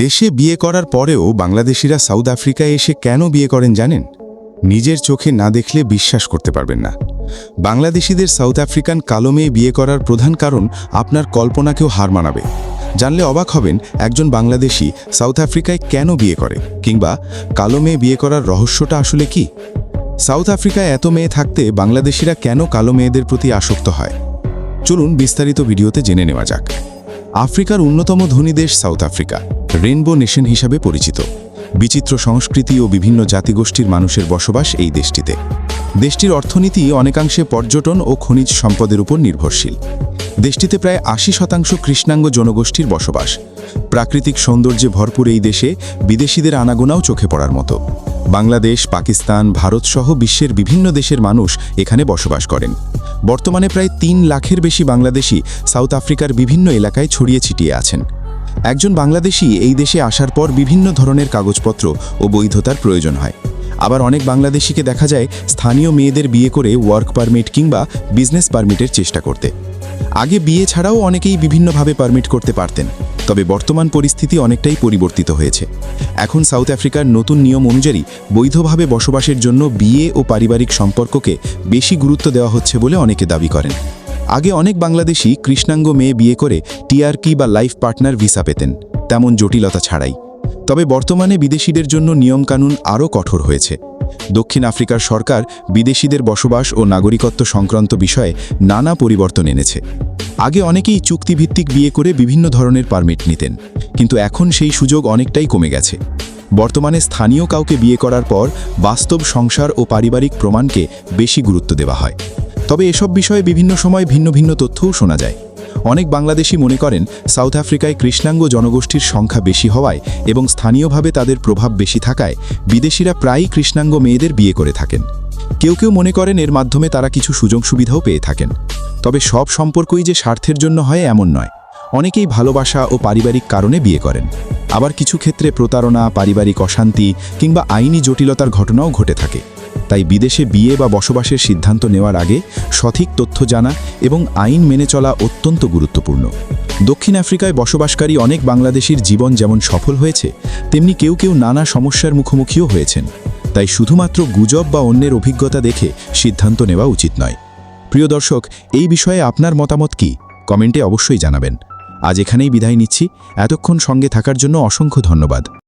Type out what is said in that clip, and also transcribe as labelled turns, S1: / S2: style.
S1: দেশে বিয়ে করার পরেও বাংলাদেশিরা সাউথ আফ্রিকায় এসে কেন বিয়ে করেন জানেন? নিজের চোখে না দেখলে বিশ্বাস করতে পারবেন না। বাংলাদেশিদের সাউথ আফ্রিকান কালো মেয়ে বিয়ে করার প্রধান কারণ আপনার কল্পনাকেও হার মানাবে। জানলে অবাক হবেন একজন বাংলাদেশি সাউথ আফ্রিকায় কেন বিয়ে করে, কিংবা কালো মেয়ে বিয়ে করার রহস্যটা আসলে কি। সাউথ আফ্রিকায় এত মেয়ে থাকতে বাংলাদেশিরা কেন কালো মেয়েদের প্রতি আসক্ত হয়, চলুন বিস্তারিত ভিডিওতে জেনে নেওয়া যাক। আফ্রিকার অন্যতম ধনী দেশ সাউথ আফ্রিকা রেইনবো নেশন হিসাবে পরিচিত। বিচিত্র সংস্কৃতি ও বিভিন্ন জাতিগোষ্ঠীর মানুষের বসবাস এই দেশটিতে। দেশটির অর্থনীতি অনেকাংশে পর্যটন ও খনিজ সম্পদের উপর নির্ভরশীল। দেশটিতে প্রায় 80% কৃষ্ণাঙ্গ জনগোষ্ঠীর বসবাস। প্রাকৃতিক সৌন্দর্যে ভরপুর এই দেশে বিদেশিদের আনাগোনাও চোখে পড়ার মতো। বাংলাদেশ, পাকিস্তান, ভারত সহ বিশ্বের বিভিন্ন দেশের মানুষ এখানে বসবাস করেন। বর্তমানে প্রায় 3 লাখের বেশি বাংলাদেশি সাউথ আফ্রিকার বিভিন্ন এলাকায় ছড়িয়ে ছিটিয়ে আছেন। একজন বাংলাদেশি এই দেশে আসার পর বিভিন্ন ধরনের কাগজপত্র ও বৈধতার প্রয়োজন হয়। আবার অনেক বাংলাদেশিকে দেখা যায় স্থানীয় মেয়েদের বিয়ে করে ওয়ার্ক পারমিট কিংবা বিজনেস পারমিটের চেষ্টা করতে। আগে বিয়ে ছাড়াও অনেকেই বিভিন্নভাবে পারমিট করতে পারতেন, তবে বর্তমান পরিস্থিতি অনেকটাই পরিবর্তিত হয়েছে। এখন সাউথ আফ্রিকার নতুন নিয়ম অনুযায়ী বৈধভাবে বসবাসের জন্য বিয়ে ও পারিবারিক সম্পর্ককে বেশি গুরুত্ব দেওয়া হচ্ছে বলে অনেকে দাবি করেন। আগে অনেক বাংলাদেশি কৃষ্ণাঙ্গ মেয়ে বিয়ে করে টিআরকি বা লাইফ পার্টনার ভিসা পেতেন, তেমন জটিলতা ছাড়াই। তবে বর্তমানে বিদেশিদের জন্য নিয়মকানুন আরও কঠোর হয়েছে। দক্ষিণ আফ্রিকার সরকার বিদেশিদের বসবাস ও নাগরিকত্ব সংক্রান্ত বিষয়ে নানা পরিবর্তন এনেছে। আগে অনেকেই চুক্তিভিত্তিক বিয়ে করে বিভিন্ন ধরনের পারমিট নিতেন, কিন্তু এখন সেই সুযোগ অনেকটাই কমে গেছে। বর্তমানে স্থানীয় কাউকে বিয়ে করার পর বাস্তব সংসার ও পারিবারিক প্রমাণকে বেশি গুরুত্ব দেওয়া হয়। তবে এসব বিষয়ে বিভিন্ন সময় ভিন্ন ভিন্ন তথ্যও শোনা যায়। অনেক বাংলাদেশি মনে করেন সাউথ আফ্রিকায় কৃষ্ণাঙ্গ জনগোষ্ঠীর সংখ্যা বেশি হওয়ায় এবং স্থানীয়ভাবে তাদের প্রভাব বেশি থাকায় বিদেশিরা প্রায়ই কৃষ্ণাঙ্গ মেয়েদের বিয়ে করে থাকেন। কেউ কেউ মনে করেন এর মাধ্যমে তারা কিছু সুযোগ সুবিধাও পেয়ে থাকেন। তবে সব সম্পর্কই যে স্বার্থের জন্য হয় এমন নয়। অনেকেই ভালোবাসা ও পারিবারিক কারণে বিয়ে করেন। আবার কিছু ক্ষেত্রে প্রতারণা, পারিবারিক অশান্তি কিংবা আইনি জটিলতার ঘটনাও ঘটে থাকে। তাই বিদেশে বিয়ে বা বসবাসের সিদ্ধান্ত নেওয়ার আগে সঠিক তথ্য জানা এবং আইন মেনে চলা অত্যন্ত গুরুত্বপূর্ণ। দক্ষিণ আফ্রিকায় বসবাসকারী অনেক বাংলাদেশির জীবন যেমন সফল হয়েছে, তেমনি কেউ কেউ নানা সমস্যার মুখোমুখিও হয়েছেন। তাই শুধুমাত্র গুজব বা অন্যের অভিজ্ঞতা দেখে সিদ্ধান্ত নেওয়া উচিত নয়। প্রিয় দর্শক, এই বিষয়ে আপনার মতামত কি? কমেন্টে অবশ্যই জানাবেন। আজ এখানেই বিদায় নিচ্ছি। এতক্ষণ সঙ্গে থাকার জন্য অসংখ্য ধন্যবাদ।